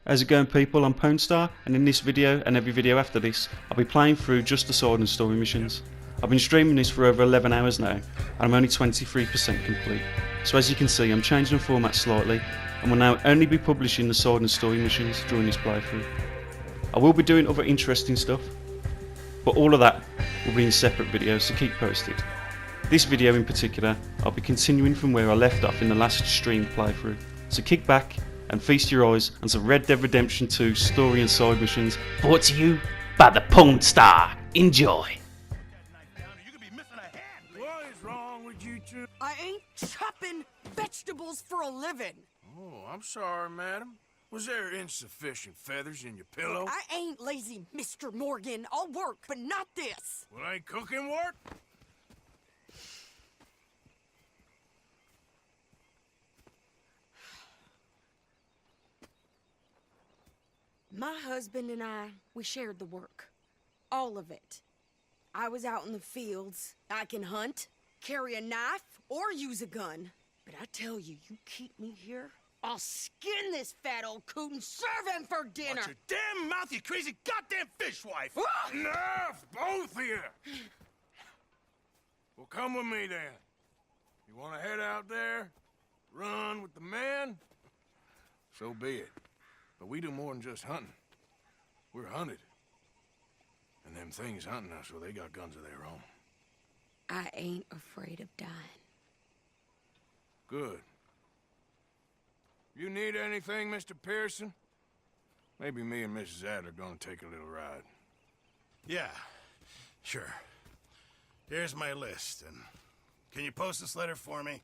How's it going, people? I'm Ponestar, and in this video and every video after this I'll be playing through just the sword and story missions. I've been streaming this for over 11 hours now and I'm only 23% complete. So as you can see, I'm changing the format slightly and will now only be publishing the sword and story missions during this playthrough. I will be doing other interesting stuff, but all of that will be in separate videos, so keep posted. This video in particular, I'll be continuing from where I left off in the last stream playthrough, so kick back and feast your eyes on some Red Dead Redemption 2 story and side missions brought to you by the Ponestar. Enjoy! What is wrong with you two? I ain't chopping vegetables for a living. Oh, I'm sorry, madam. Was there insufficient feathers in your pillow? I ain't lazy, Mr. Morgan. I'll work, but not this. Well, ain't cooking work? My husband and I, we shared the work. All of it. I was out in the fields. I can hunt, carry a knife, or use a gun. But I tell you, you keep me here, I'll skin this fat old coot and serve him for dinner. Watch your damn mouth, you crazy goddamn fishwife! Ah! Enough, both of you! Well, come with me then. You want to head out there, run with the men? So be it. But we do more than just hunting. We're hunted. And them things hunting us, well, they got guns of their own. I ain't afraid of dying. Good. You need anything, Mr. Pearson? Maybe me and Mrs. Adler gonna take a little ride. Yeah, sure. Here's my list, and can you post this letter for me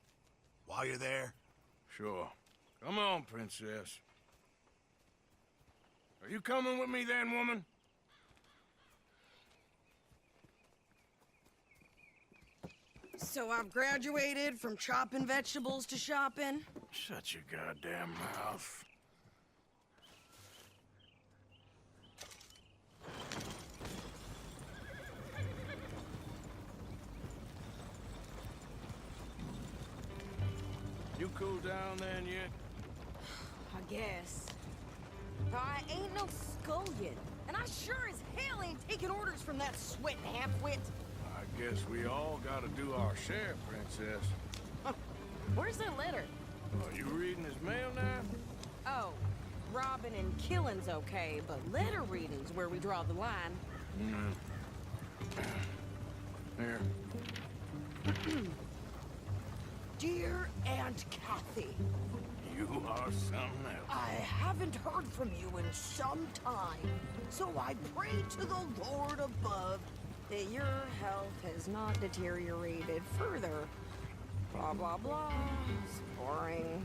while you're there? Sure. Come on, princess. Are you coming with me then, woman? So I've graduated from chopping vegetables to shopping. Shut your goddamn mouth. You cool down then yet? I guess. But I ain't no scullion, and I sure as hell ain't taking orders from that sweating half-wit. I guess we all gotta do our share, princess. Where's that letter? Are you reading his mail now? Oh, robbing and killing's okay, but letter reading's where we draw the line. Here. Dear Aunt Kathy, You are something else. I haven't heard from you in some time, so I pray to the Lord above that your health has not deteriorated further. Blah, blah, blah. It's boring.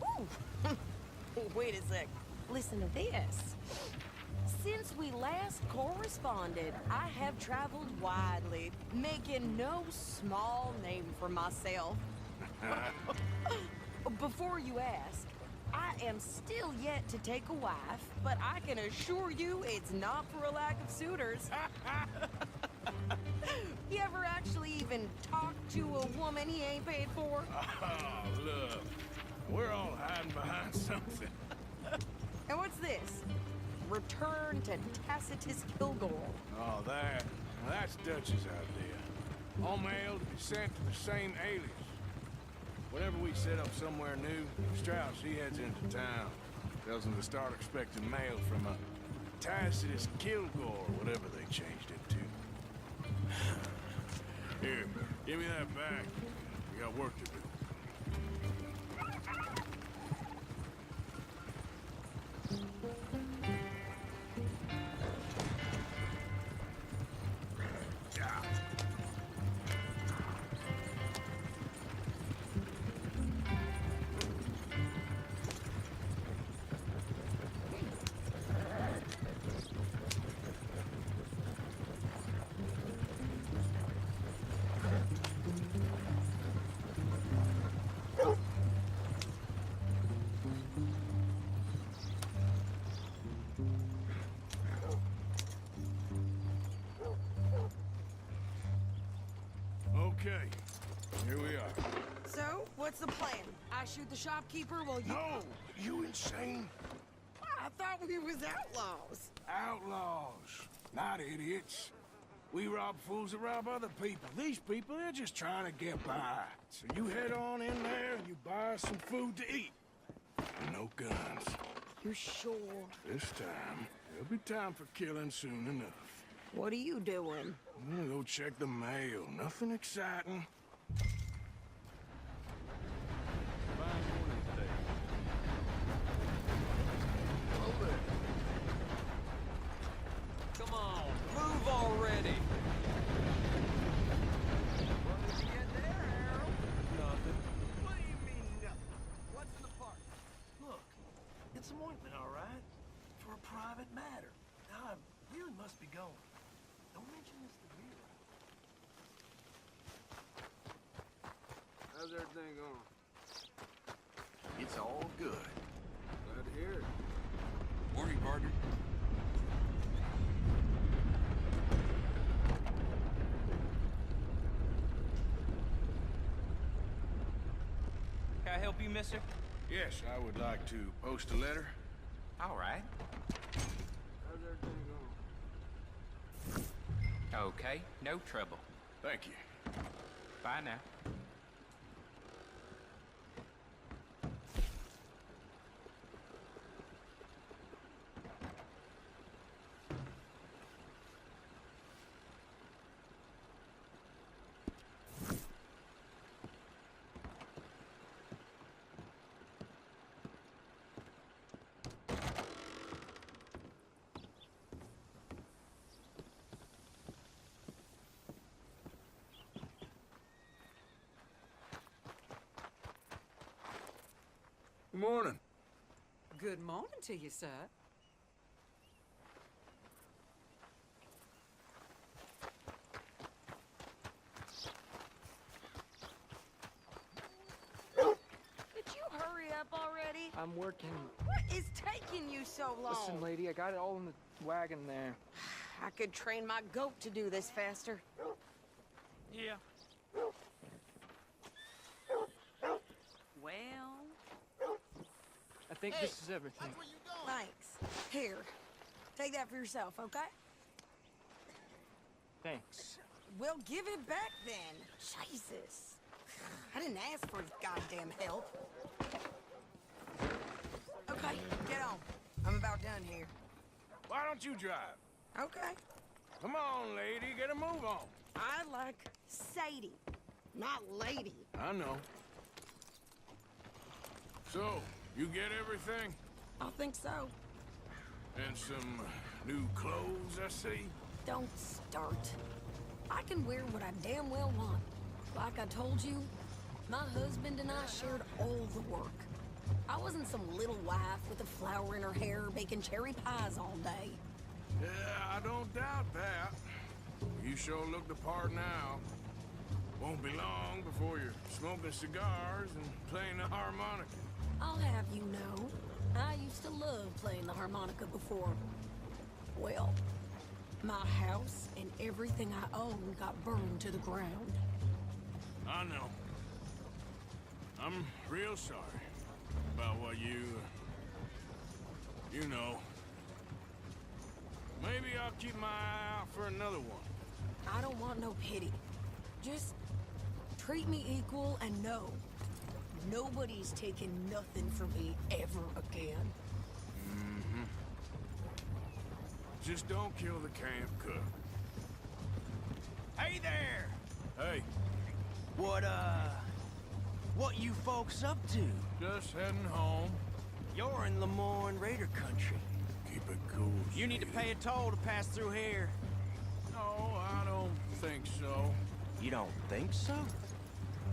Ooh. Wait a sec. Listen to this. Since we last corresponded, I have traveled widely, making no small name for myself. Before you ask, I am still yet to take a wife, but I can assure you it's not for a lack of suitors. You ever actually even talk to a woman he ain't paid for? Oh, look. We're all hiding behind something. And what's this? Return to Tacitus Kilgore. Oh, that's Dutch's idea. All mail to be sent to the same alias. Whenever we set up somewhere new, Strauss, he heads into town. Tells them to start expecting mail from a Tacitus Kilgore, whatever they changed it to. Here, give me that back. We got work to do. Okay, here we are. So, what's the plan? I shoot the shopkeeper while you... No! You insane? I thought we was outlaws. Outlaws, not idiots. We rob fools that rob other people. These people, they're just trying to get by. So you head on in there and you buy some food to eat. No guns. You sure? This time, there'll be time for killing soon enough. What are you doing? I'm gonna go check the mail. Nothing exciting. Come on, move already! What did you get there, Harold? Nothing. What do you mean, nothing? What's in the park? Look, it's some ointment, all right? For a private matter. Now, I really must be going. Don't mention this to Vera. How's everything going? It's all good. Glad to hear it. Morning, partner. Can I help you, mister? Yes, I would like to post a letter. All right. How's everything going? Okay, no trouble. Thank you. Bye now. Good morning. Good morning to you, sir. Did you hurry up already? I'm working. What is taking you so long? Listen, lady, I got it all in the wagon there. I could train my goat to do this faster. Yeah. Well, I think this is everything. thanks. Here, take that for yourself, okay? Thanks. Well, give it back then. Jesus. I didn't ask for his goddamn help. Okay, get on. I'm about done here. Why don't you drive? Okay. Come on, lady, get a move on. I like Sadie, not lady. I know. So, you get everything? I think so. And some new clothes, I see? Don't start. I can wear what I damn well want. Like I told you, my husband and I shared all the work. I wasn't some little wife with a flower in her hair baking cherry pies all day. Yeah, I don't doubt that. You sure look the part now. Won't be long before you're smoking cigars and playing the harmonica. I'll have you know, I used to love playing the harmonica before. Well, my house and everything I own got burned to the ground. I know. I'm real sorry about what you know. Maybe I'll keep my eye out for another one. I don't want no pity. Just treat me equal and know nobody's taking nothing from me ever again. Mm-hmm. Just don't kill the camp cook. Hey there! Hey, What you folks up to? just heading home. You're in Lemoyne Raider country. Keep it cool. You need to Sadie. pay a toll to pass through here. No, I don't think so. You don't think so?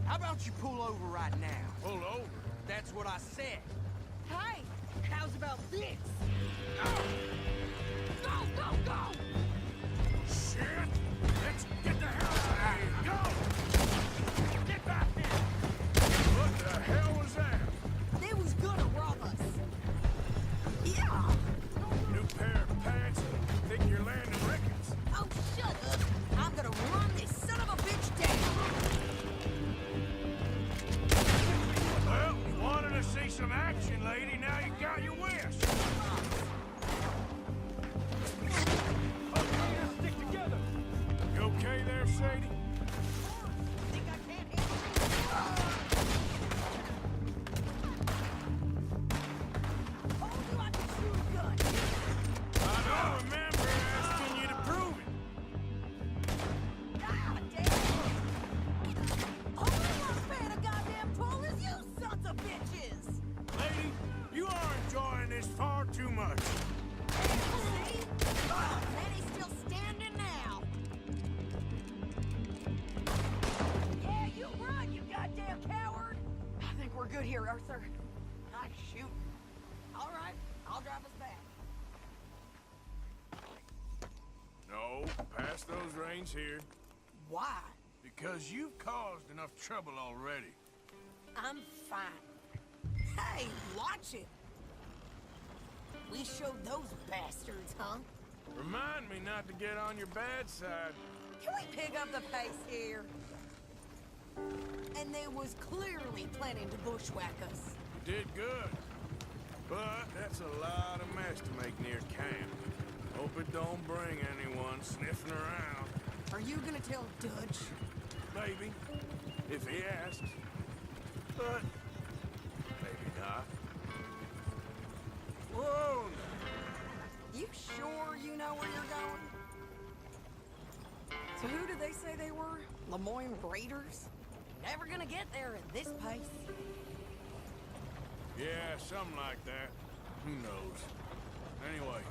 How about you pull over right now? Pull over. That's what I said. Hey, how's about this? No! Go, go, go! Shit! Let's get the hell out of here! Go! Get back there! What the hell was that? They was gonna rob us. Yeah! New pair of pants? Think you're landing records? Oh, shut up! I'm gonna run this son of a bitch down! Well, you wanted to see some action, lady. Now you got your wish. Sadie? Think I can't handle it? Told you I could shoot a gun. I don't remember asking you to prove it. God damn it! All I'm paying a goddamn toll is you sons of bitches! Lady, you are enjoying this far too much. See? Oh, and he's still standing now. Yeah, you run, you goddamn coward! I think we're good here, Arthur. I shoot. All right, I'll drive us back. No, pass those reins here. Why? Because you've caused enough trouble already. I'm fine. Hey, watch it. We showed those bastards, huh? Remind me not to get on your bad side. Can we pick up the pace here? And they was clearly planning to bushwhack us. You did good. But that's a lot of mess to make near camp. Hope it don't bring anyone sniffing around. Are you gonna tell Dutch? Maybe, if he asks. But maybe not. Whoa! You sure you know where you're going? So who did they say they were? Lemoyne Raiders? Never gonna get there at this pace. Yeah, something like that. Who knows? Anyway,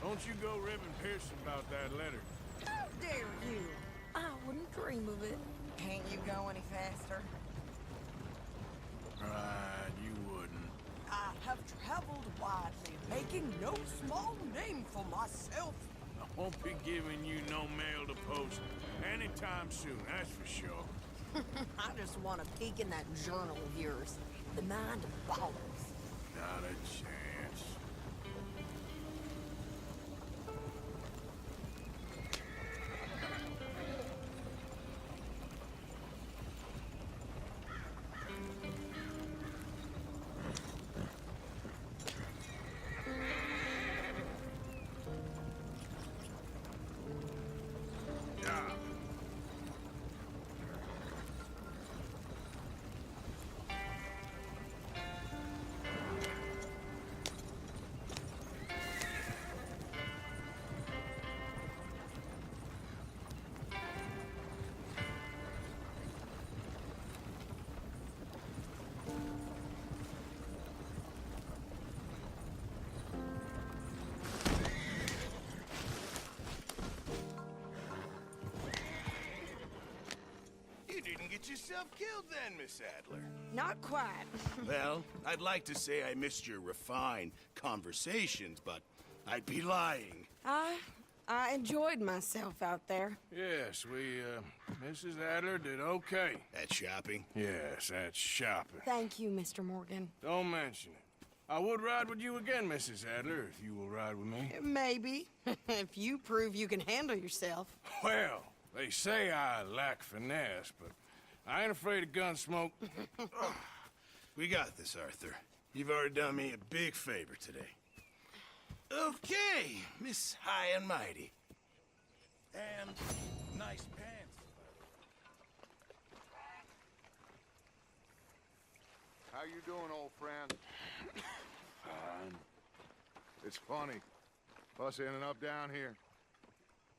don't you go ribbing Pearson about that letter. How dare you? I wouldn't dream of it. Can't you go any faster? Right, you wouldn't. I have traveled widely, making no small name for myself. I won't be giving you no mail to post anytime soon, that's for sure. I just want to peek in that journal of yours. The mind of ballers. Not a chance. Yeah. You didn't get yourself killed then, Miss Adler. Not quite. Well, I'd like to say I missed your refined conversations, but I'd be lying. I enjoyed myself out there. Yes, Mrs. Adler did okay. At shopping? Yes, that's shopping. Thank you, Mr. Morgan. Don't mention it. I would ride with you again, Mrs. Adler, if you will ride with me. Maybe. If you prove you can handle yourself. Well, they say I lack finesse, but I ain't afraid of gun smoke. We got this, Arthur. You've already done me a big favor today. Okay, Miss High and Mighty. And nice pants. How you doing, old friend? Fine. It's funny, us ending up down here.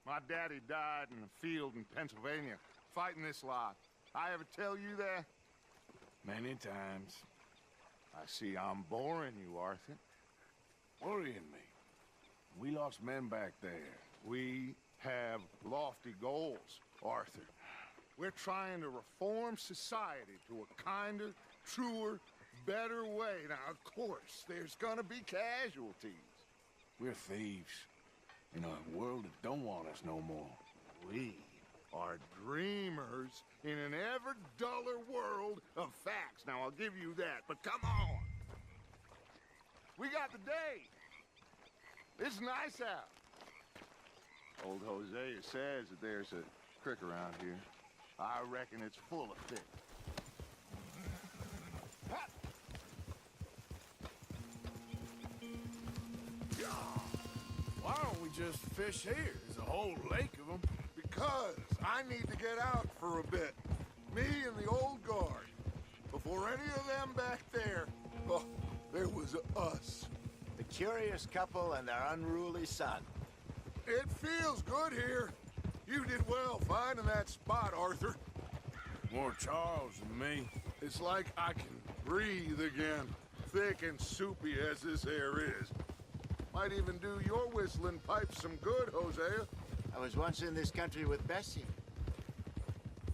My daddy died in a field in Pennsylvania, fighting this lot. I ever tell you that? Many times. I see I'm boring you, Arthur. Worrying me. We lost men back there. We have lofty goals, Arthur. We're trying to reform society to a kinder, truer, better way. Now, of course, there's gonna be casualties. We're thieves. In a world that don't want us no more. We are dreamers in an ever duller world of facts. Now, I'll give you that, but come on. We got the day. It's nice out. Old Hosea says that there's a creek around here. I reckon it's full of fish. Why don't we just fish here? There's a whole lake of them. Because I need to get out for a bit. Me and the old guard. Before any of them back there, oh, there was us. The curious couple and their unruly son. It feels good here. You did well finding that spot, Arthur. More Charles than me. It's like I can breathe again, thick and soupy as this air is. Might even do your whistling pipes some good, Hosea. I was once in this country with Bessie.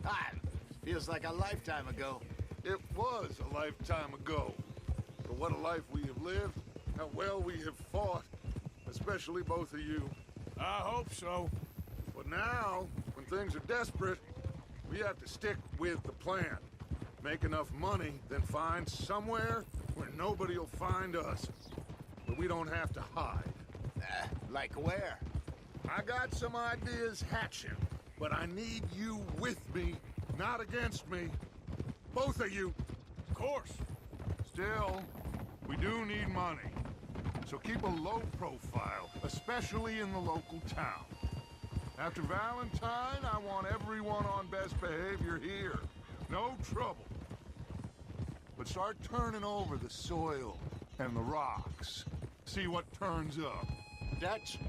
Ah, feels like a lifetime ago. It was a lifetime ago. But what a life we have lived, how well we have fought, especially both of you. I hope so. But now, when things are desperate, we have to stick with the plan. Make enough money, then find somewhere where nobody will find us. But we don't have to hide. Like where? I got some ideas hatching, but I need you with me, not against me. Both of you. Of course. Still, we do need money. So keep a low profile, especially in the local town. After Valentine, I want everyone on best behavior here. No trouble. But start turning over the soil and the rocks. See what turns up. Dutch,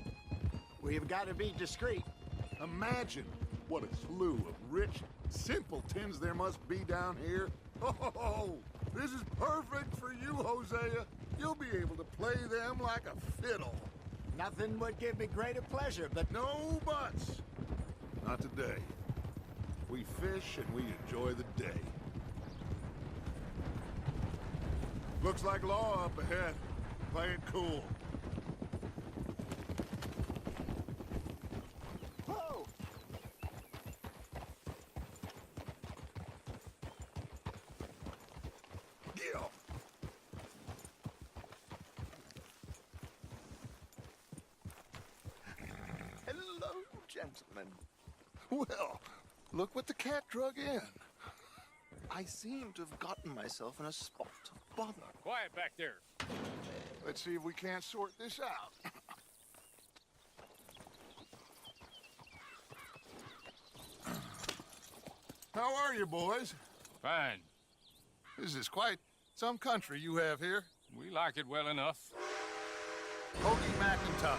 we've got to be discreet. Imagine what a slew of rich simpletons there must be down here. Oh, this is perfect for you, Hosea. You'll be able to play them like a fiddle. Nothing would give me greater pleasure, but No buts. Not today. We fish and we enjoy the day. Looks like law up ahead. Play it cool. whoa! Yeah. Hello, gentlemen. Well, look what the cat drug in. I seem to have gotten myself in a spot of bother. Quiet back there. Let's see if we can't sort this out. How are you, boys? Fine. This is quite some country you have here. We like it well enough. Cody McIntosh,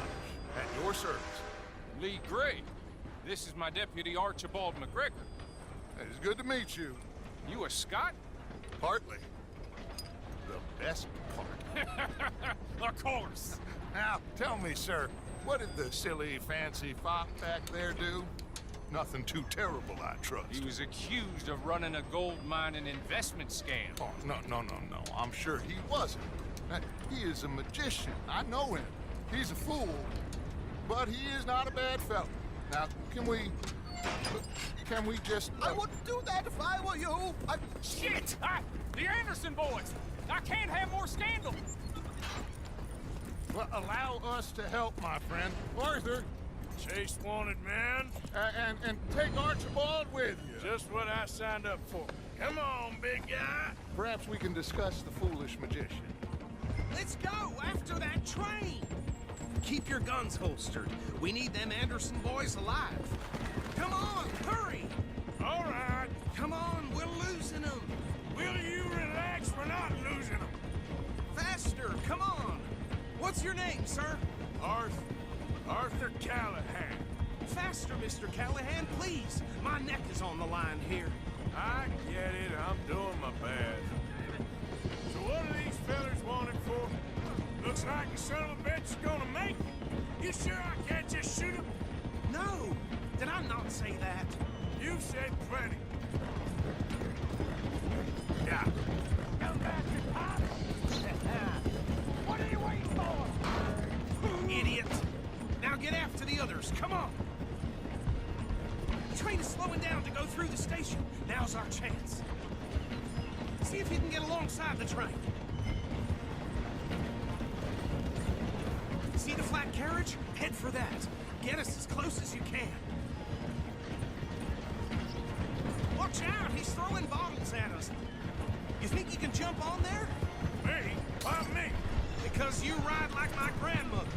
at your service. Lee Gray. This is my deputy Archibald McGregor. It is good to meet you. You a Scot? Partly. The best part. Of course. Now, tell me, sir, what did the silly, fancy fop back there do? Nothing too terrible, I trust. He was accused of running a gold mine and investment scam. Oh, no. I'm sure he wasn't. He is a magician. I know him. He's a fool. But he is not a bad fellow. Now, can we just... I wouldn't do that if I were you. Shit! The Anderson boys! I can't have more scandal! Well, allow us to help, my friend. Arthur, Chase wanted man. and take Archibald with you. Just what I signed up for. Come on, big guy. Perhaps we can discuss the foolish magician. Let's go after that train. Keep your guns holstered. We need them Anderson boys alive. Come on, hurry. All right. Come on, we're losing them. Will you relax? We're not losing them. Faster, come on. What's your name, sir? Arthur Callahan. Faster, Mr. Callahan, please. My neck is on the line here. I get it. I'm doing my best. So what are these fellers wanted for? Looks like the son of a bitch is gonna make it. You sure I can't just shoot him? No, did I not say that? You said plenty. Yeah. Come back and pop. What are you waiting for? Idiot. Now get after the others. Come on. The train is slowing down to go through the station. Now's our chance. See if you can get alongside the train. See the flat carriage? Head for that. Get us as close as you can. Watch out! He's throwing bottles at us. You think you can jump on there? Me? Why me? Because you ride like my grandmother.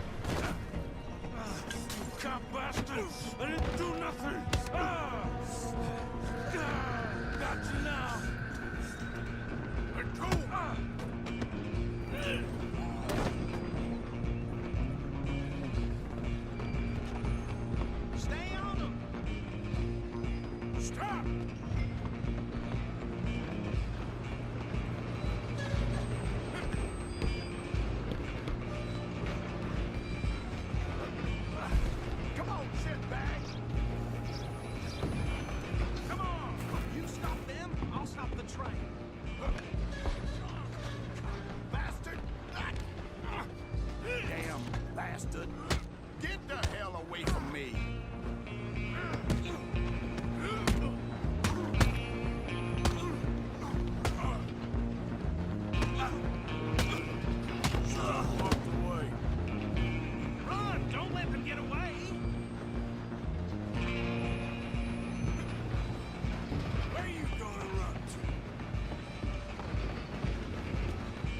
You cop bastard! I didn't do nothing! Got you now. Let go. Stay on them. Stop. Come on, shitbag. Come on. You stop them, I'll stop the train. Bastard! Damn bastard. Get the hell away from me! Walk away. Run! Don't let them get away! Where you gonna run to?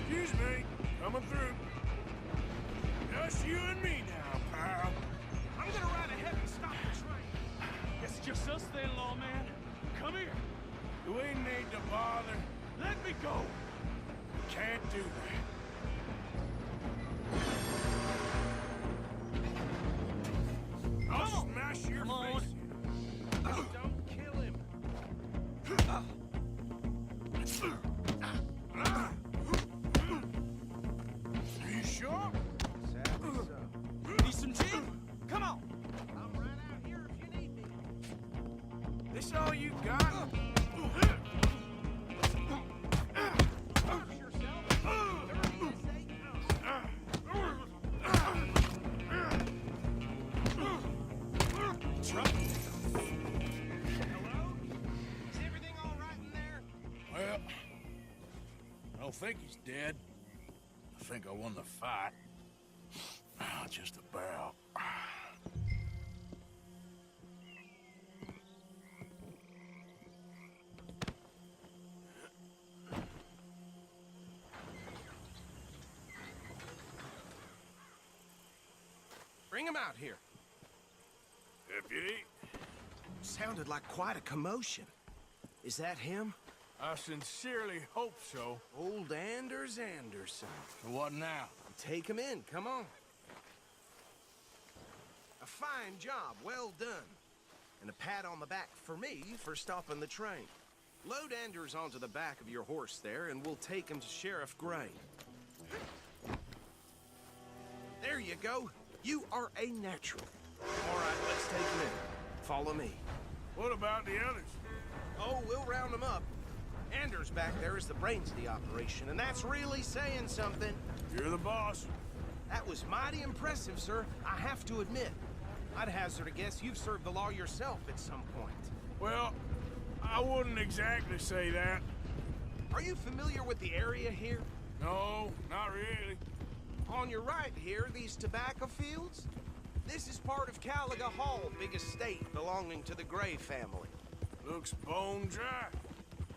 Excuse me. Coming through. Just you and me now, pal. I'm gonna ride ahead and stop the train. It's just us then, lawman. Come here. Do we need to bother? Let me go. Can't do that. I'll smash your Come on. face. Don't kill him. Are you sure? Sadly so. Need some gin? Come on. I'm right out here if you need me. This all you got? Watch yourself. 38. Hello? Is everything all right in there? Well, I don't think he's dead. I think I won the fight. Just about. Bring him out here. Deputy, Sounded like quite a commotion. Is that him? I sincerely hope so. Old Anders Anderson. So what now? Take him in, come on. A fine job, well done. And a pat on the back for me for stopping the train. Load Anders onto the back of your horse there, and we'll take him to Sheriff Gray. There you go. You are a natural. All right, let's take him in. Follow me. What about the others? Oh, we'll round them up. Anders back there is the brains of the operation, and that's really saying something. You're the boss. That was mighty impressive, sir. I have to admit. I'd hazard a guess you've served the law yourself at some point. Well, I wouldn't exactly say that. Are you familiar with the area here? No, not really. On your right here, these tobacco fields? This is part of Caliga Hall, big estate belonging to the Gray family. Looks bone dry.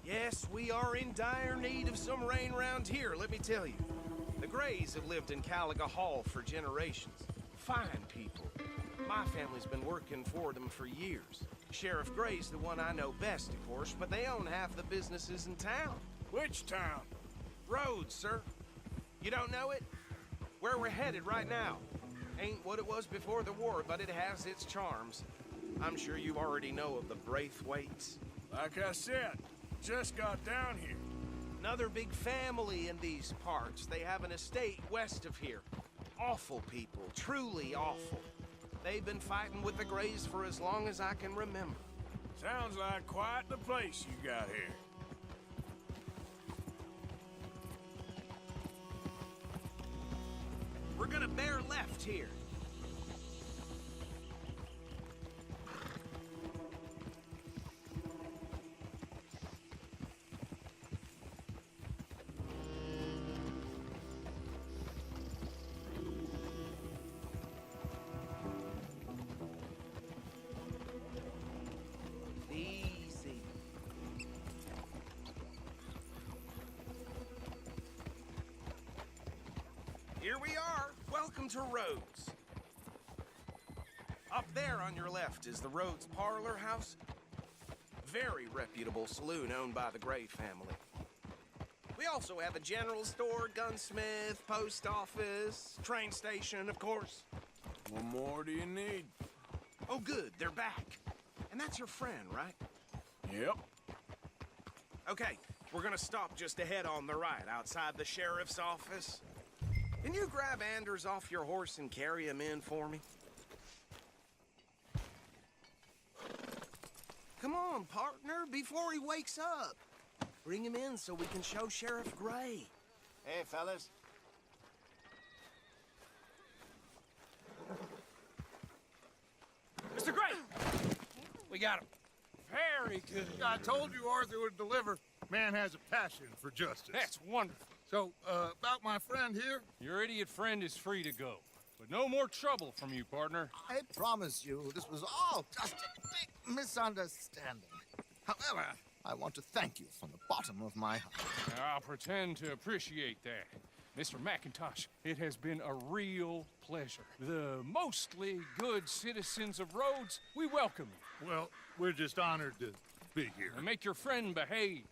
Yes, we are in dire need of some rain round here, let me tell you. The Grays have lived in Caliga Hall for generations. Fine people. My family's been working for them for years. Sheriff Gray's the one I know best, of course, but they own half the businesses in town. Which town? Rhodes, sir. You don't know it? Where we're headed right now. Ain't what it was before the war, but it has its charms. I'm sure you already know of the Braithwaites. Like I said, just got down here. Another big family in these parts. They have an estate west of here. Awful people, truly awful. They've been fighting with the Grays for as long as I can remember. Sounds like quite the place you got here. We're gonna bear left here. Easy. Here we are. Welcome to Rhodes. Up there on your left is the Rhodes Parlor House. Very reputable saloon owned by the Gray family. We also have a general store, gunsmith, post office, train station, of course. What more do you need? Oh, good, they're back. And that's your friend, right? Yep. Okay, we're gonna stop just ahead on the right, outside the sheriff's office. Can you grab Anders off your horse and carry him in for me? Come on, partner, before he wakes up. Bring him in so we can show Sheriff Gray. Hey, fellas. Mr. Gray! We got him. Very good. I told you Arthur would deliver. Man has a passion for justice. That's wonderful. So, about my friend here? Your idiot friend is free to go. But no more trouble from you, partner. I promise you, this was all just a big misunderstanding. However, I want to thank you from the bottom of my heart. I'll pretend to appreciate that. Mr. McIntosh, it has been a real pleasure. The mostly good citizens of Rhodes, we welcome you. Well, we're just honored to be here. And make your friend behave.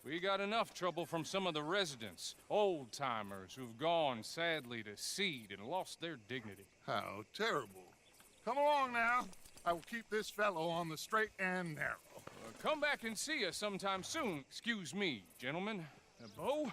We got enough trouble from some of the residents, old-timers who've gone, sadly, to seed and lost their dignity. How terrible. Come along now. I will keep this fellow on the straight and narrow. Come back and see us sometime soon. Excuse me, gentlemen. Bo,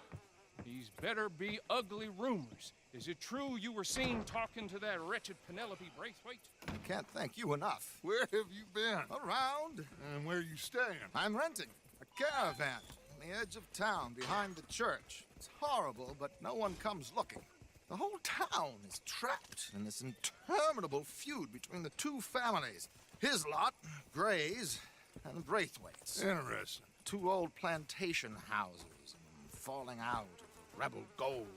these better be ugly rumors. Is it true you were seen talking to that wretched Penelope Braithwaite? I can't thank you enough. Where have you been? Around. And where you staying? I'm renting a caravan on the edge of town behind the church. It's horrible, but no one comes looking. The whole town is trapped in this interminable feud between the two families. His lot, Gray's, and the Braithwaites. Interesting. Two old plantation houses, and falling out of the rebel gold,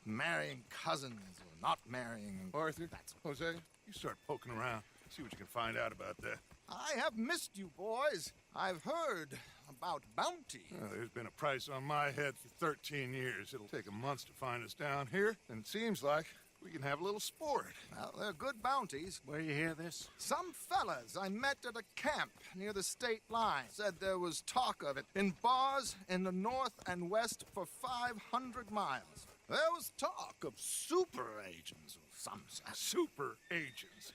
and marrying cousins or not marrying. Arthur, Jose, you start poking around. See what you can find out about that. I have missed you, boys. I've heard about bounty. Well, there's been a price on my head for 13 years. It'll take a month to find us down here, and it seems like we can have a little sport. Well, they're good bounties. Where you hear this? Some fellas I met at a camp near the state line said there was talk of it in bars in the north and west for 500 miles. There was talk of super agents of some sort. Super agents.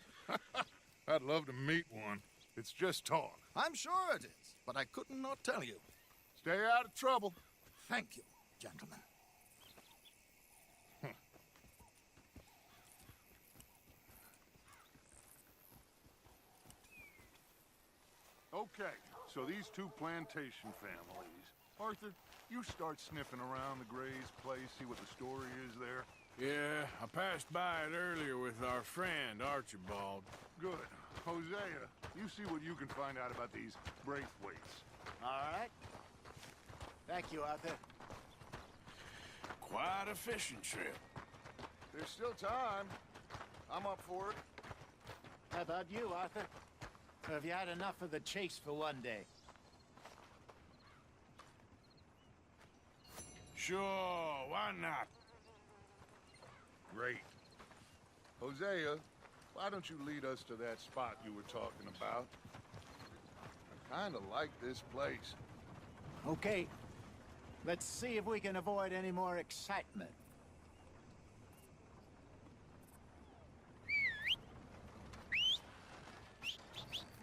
I'd love to meet one. It's just talk. I'm sure it is, but I couldn't not tell you. Stay out of trouble. Thank you, gentlemen. Okay, so these two plantation families. Arthur, you start sniffing around the Gray's place, see what the story is there. Yeah, I passed by it earlier with our friend, Archibald. Good. Hosea, you see what you can find out about these Braithwaites. All right. Thank you, Arthur. Quite a fishing trip. There's still time. I'm up for it. How about you, Arthur? Or have you had enough of the chase for one day? Sure, why not? Great. Hosea, why don't you lead us to that spot you were talking about? I kind of like this place. Okay. Let's see if we can avoid any more excitement.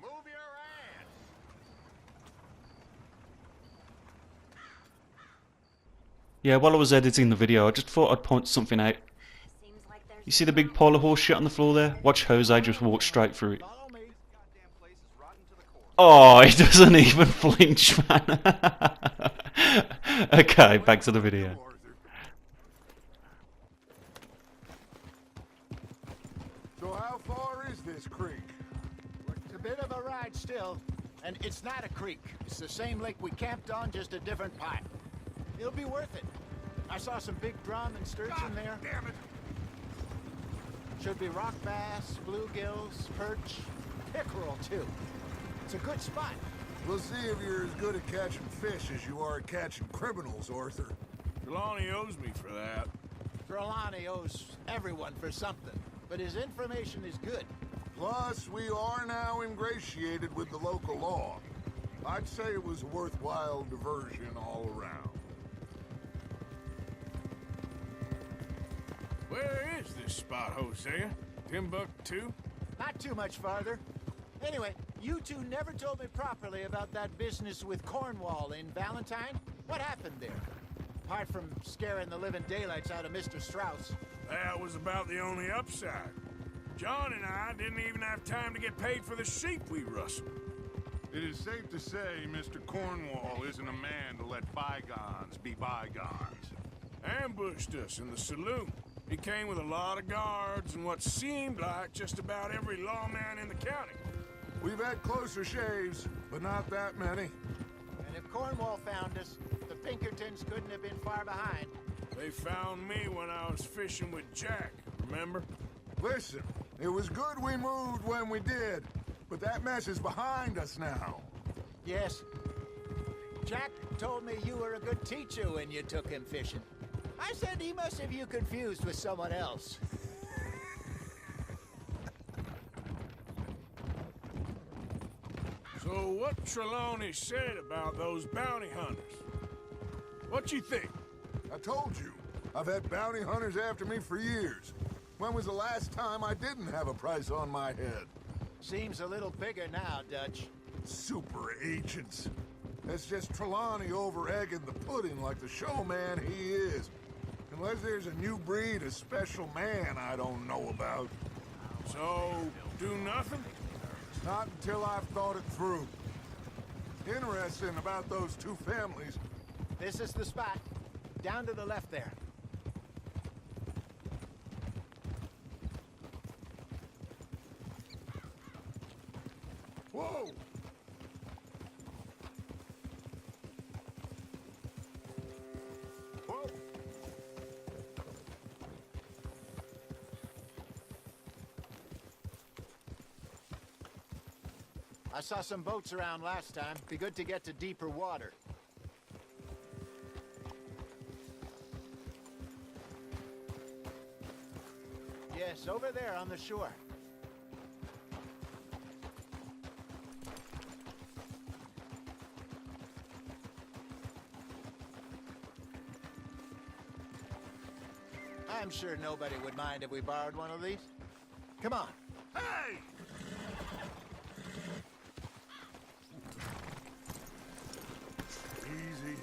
Move your ass! Yeah, while I was editing the video, I just thought I'd point something out. You see the big pile of horse shit on the floor there? Watch Jose just walk straight through it. Oh, he doesn't even flinch, man. Okay, back to the video. So how far is this creek? It's a bit of a ride still, and it's not a creek. It's the same lake we camped on, just a different pipe. It'll be worth it. I saw some big drum and sturgeon there. Damn it! Should be rock bass, bluegills, perch, pickerel too. It's a good spot. We'll see if you're as good at catching fish as you are at catching criminals, Arthur. Trelawney owes me for that. Trelawney owes everyone for something, but his information is good. Plus, we are now ingratiated with the local law. I'd say it was a worthwhile diversion all around. Where is this spot, Hosea? Timbuktu? Not too much farther. Anyway, you two never told me properly about that business with Cornwall in Valentine. What happened there? Apart from scaring the living daylights out of Mr. Strauss. That was about the only upside. John and I didn't even have time to get paid for the sheep we rustled. It is safe to say Mr. Cornwall isn't a man to let bygones be bygones. Ambushed us in the saloon. He came with a lot of guards and what seemed like just about every lawman in the county. We've had closer shaves, but not that many. And if Cornwall found us, the Pinkertons couldn't have been far behind. They found me when I was fishing with Jack, remember? Listen, it was good we moved when we did, but that mess is behind us now. Yes. Jack told me you were a good teacher when you took him fishing. I said he must have you confused with someone else. So what Trelawney said about those bounty hunters? What you think? I told you, I've had bounty hunters after me for years. When was the last time I didn't have a price on my head? Seems a little bigger now, Dutch. Super agents. That's just Trelawney over-egging the pudding like the showman he is. Unless there's a new breed of special man I don't know about. So, do nothing? Not until I've thought it through. Interesting about those two families. This is the spot. Down to the left there. Whoa! Whoa! I saw some boats around last time. Be good to get to deeper water. Yes, over there on the shore. I'm sure nobody would mind if we borrowed one of these. Come on. Hey! Easy.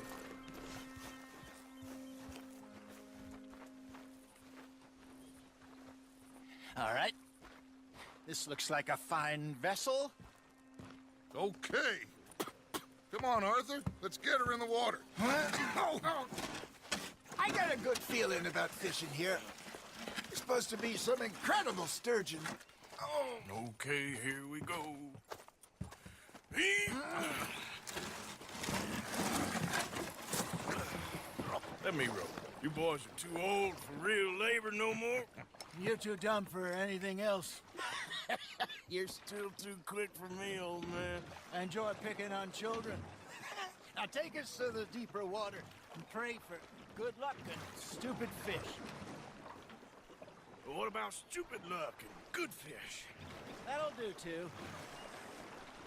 All right. This looks like a fine vessel. Okay. Come on, Arthur. Let's get her in the water. I got a good feeling about fishing here. It's supposed to be some incredible sturgeon. Okay, here we go. Let me row. You boys are too old for real labor no more. You're too dumb for anything else. You're still too quick for me, old man. I enjoy picking on children. Now take us to the deeper water and pray for good luck and stupid fish. But what about stupid luck and good fish? That'll do, too.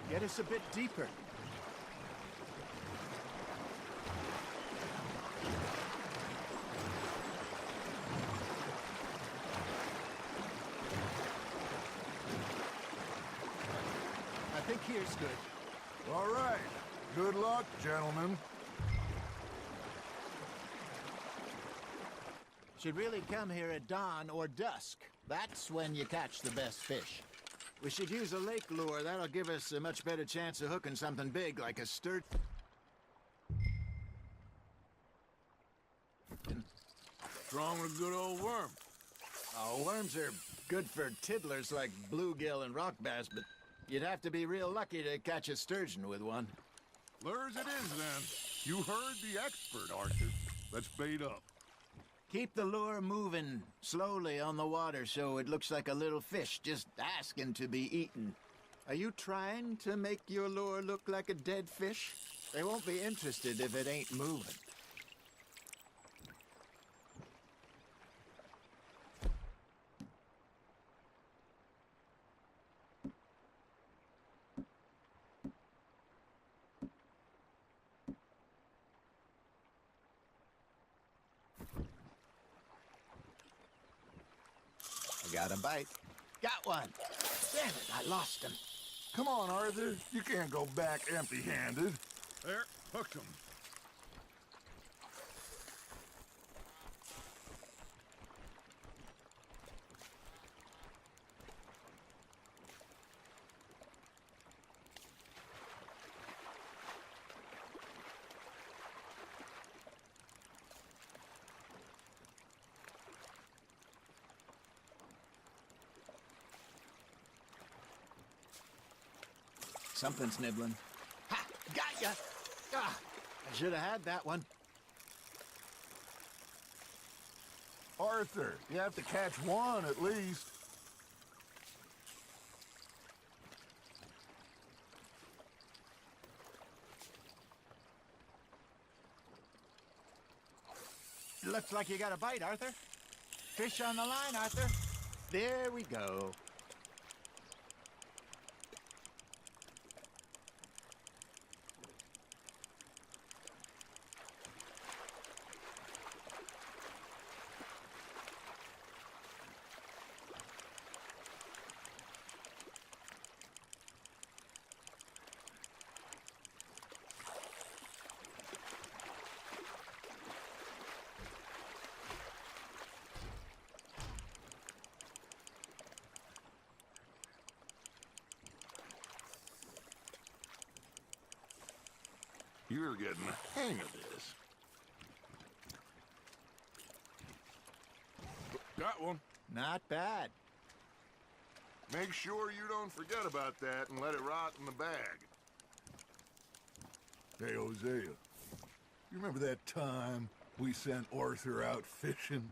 Get us a bit deeper. I think here's good. All right. Good luck, gentlemen. Should really come here at dawn or dusk. That's when you catch the best fish. We should use a lake lure. That'll give us a much better chance of hooking something big like a sturgeon. What's wrong with a good old worm? Oh, worms are good for tiddlers like bluegill and rock bass, but you'd have to be real lucky to catch a sturgeon with one. Lures it is, then. You heard the expert, Arthur. Let's bait up. Keep the lure moving slowly on the water so it looks like a little fish just asking to be eaten. Are you trying to make your lure look like a dead fish? They won't be interested if it ain't moving. Got a bite. Got one. Damn it, I lost him. Come on, Arthur. You can't go back empty-handed. There, hooked him. Something's nibbling. Ha! Got ya! Ah, I should have had that one. Arthur, you have to catch one at least. Looks like you got a bite, Arthur. Fish on the line, Arthur. There we go. You're getting the hang of this. Got one. Not bad. Make sure you don't forget about that and let it rot in the bag. Hey, Hosea. You remember that time we sent Arthur out fishing?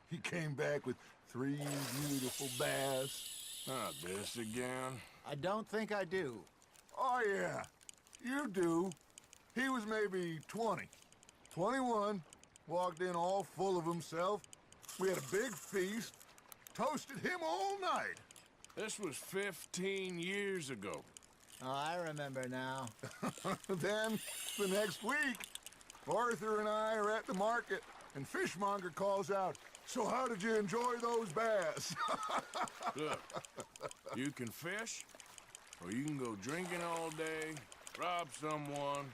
He came back with 3 beautiful bass. Not this again. I don't think I do. Oh, yeah. You do. He was maybe 20. 21. Walked in all full of himself. We had a big feast. Toasted him all night. This was 15 years ago. Oh, I remember now. Then, the next week, Arthur and I are at the market, and Fishmonger calls out, "So how did you enjoy those bass?" Look, you can fish, or you can go drinking all day, rob someone,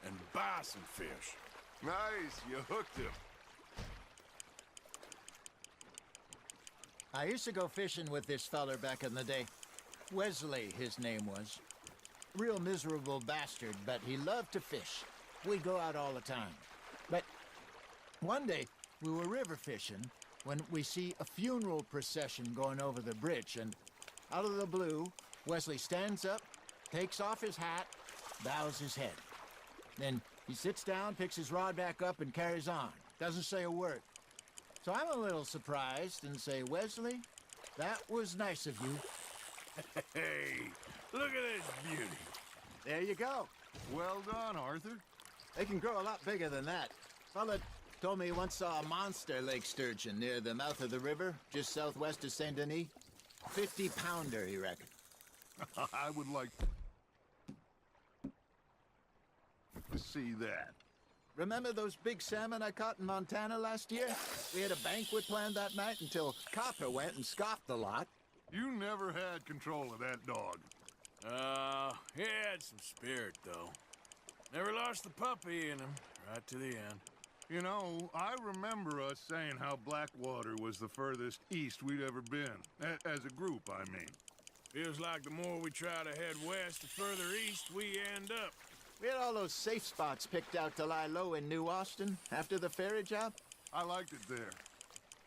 and buy some fish. Nice, you hooked him. I used to go fishing with this feller back in the day. Wesley, his name was. Real miserable bastard, but he loved to fish. We'd go out all the time. But one day, we were river fishing when we see a funeral procession going over the bridge, and out of the blue, Wesley stands up, takes off his hat, bows his head. Then he sits down, picks his rod back up, and carries on. Doesn't say a word. So I'm a little surprised and say, "Wesley, that was nice of you." Hey, look at this beauty. There you go. Well done, Arthur. They can grow a lot bigger than that. Fella told me he once saw a monster lake sturgeon near the mouth of the river, just southwest of Saint Denis. 50-pounder, he reckoned. I would like to see that. Remember those big salmon I caught in Montana last year? We had a banquet planned that night until Copper went and scoffed the lot. You never had control of that dog. He had some spirit, though. Never lost the puppy in him, right to the end. You know, I remember us saying how Blackwater was the furthest east we'd ever been. As a group, I mean. Feels like the more we try to head west, the further east we end up. We had all those safe spots picked out to lie low in New Austin after the ferry job. I liked it there.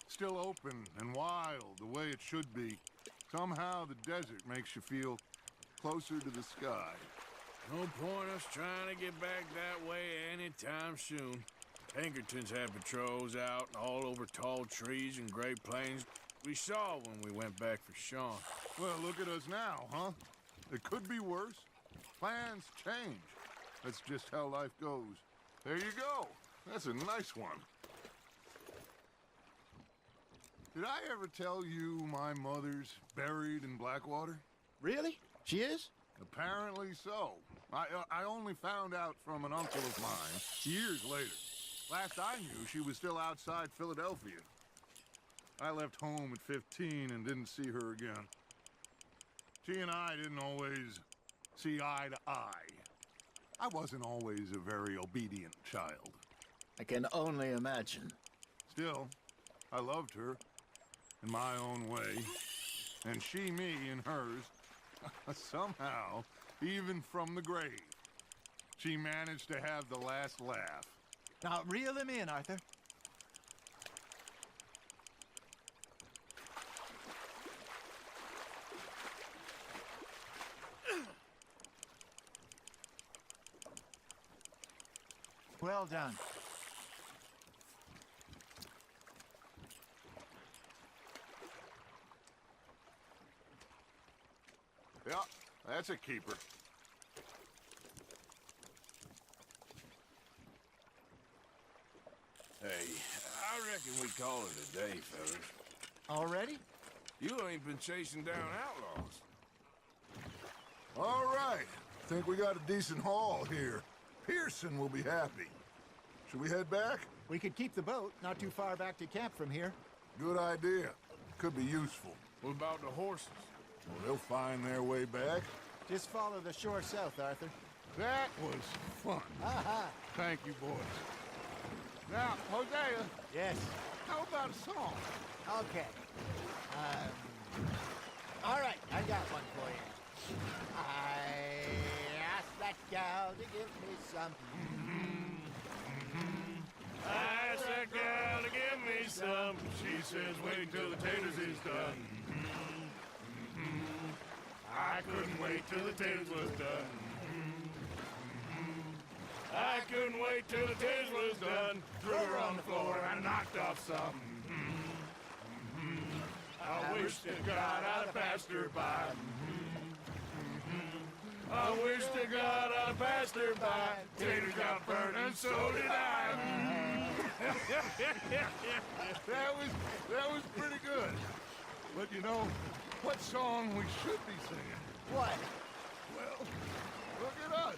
Still open and wild, the way it should be. Somehow the desert makes you feel closer to the sky. No point us trying to get back that way anytime soon. Pinkertons had patrols out all over tall trees and Great Plains. We saw when we went back for Sean. Well, look at us now, huh? It could be worse. Plans change. That's just how life goes. There you go. That's a nice one. Did I ever tell you my mother's buried in Blackwater? Really? She is? Apparently so. I only found out from an uncle of mine years later. Last I knew, she was still outside Philadelphia. I left home at 15 and didn't see her again. She and I didn't always see eye to eye. I wasn't always a very obedient child. I can only imagine. Still, I loved her in my own way, and she me in hers. Somehow, even from the grave, she managed to have the last laugh. Now, reel him in, Arthur. Well done. Yeah, that's a keeper. Hey, I reckon we call it a day, fellas. Already? You ain't been chasing down outlaws. All right. Think we got a decent haul here. Pearson will be happy. Should we head back? We could keep the boat not too far back to camp from here. Good idea. Could be useful. What about the horses? Well, they'll find their way back. Just follow the shore south, Arthur. That was fun. Aha! Thank you, boys. Now, Hosea, Yes. how about a song? Okay. All right, I got one for you. I asked that gal to give me some. I asked that gal to give me some. She says, wait till the taters is done. I couldn't wait till the taters was done. I couldn't wait till the taters was done. Threw her on the floor and I knocked off some. I wish to God I'd have passed her by. I wish to God I'd have passed her by. Taters got burned and so did I. That was pretty good. But you know, what song we should be singing? What? Well, look at us.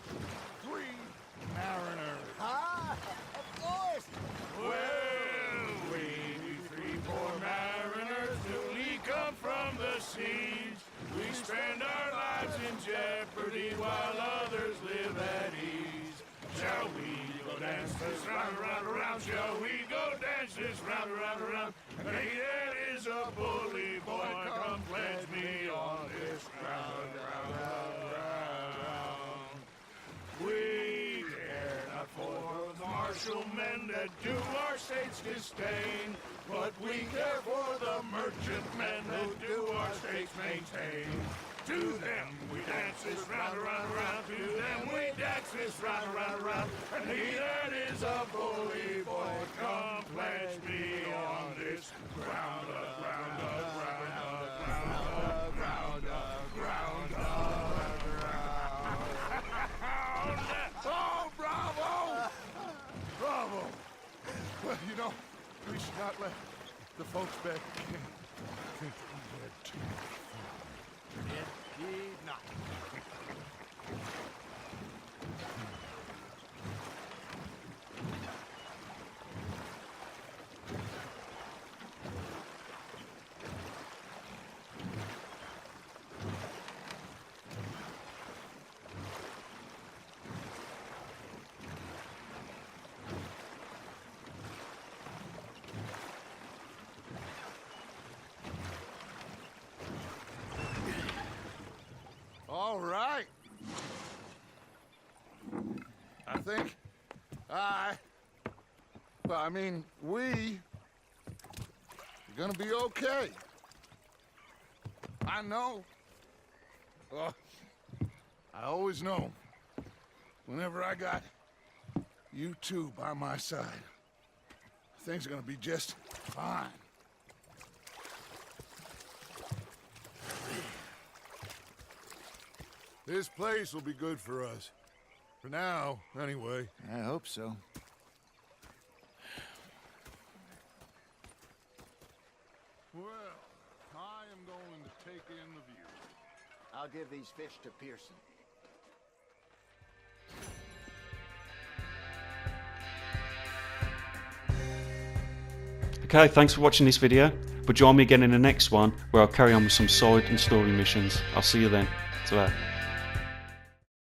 3 mariners. Ah, of course. Well, we 3 poor mariners newly come from the seas. We spend our lives in jeopardy while others live at ease. Shall we go dance this round, round, around? Shall we go dance this round, round, around? Hey, that is a bully boy. Come pledge me on this ground, round, round, round. We care not for the martial men that do our state's disdain, but we care for the merchant men that do our state's maintain. To them we dance this round, round, round. To them we dance this round, round, round. And he that is a bully boy, come pledge me on this ground, ground, ground, ground, ground, ground, ground. Oh, bravo! Bravo! Well, you know, we should not let the folks back at camp think we had too much fun. Indeed not. All right. I think we are gonna be okay. I know. I always know. Whenever I got you two by my side, things are gonna be just fine. This place will be good for us. For now, anyway. I hope so. Well, I am going to take in the view. I'll give these fish to Pearson. Okay, thanks for watching this video. but join me again in the next one where I'll carry on with some side and story missions. I'll see you then. Ta-ra.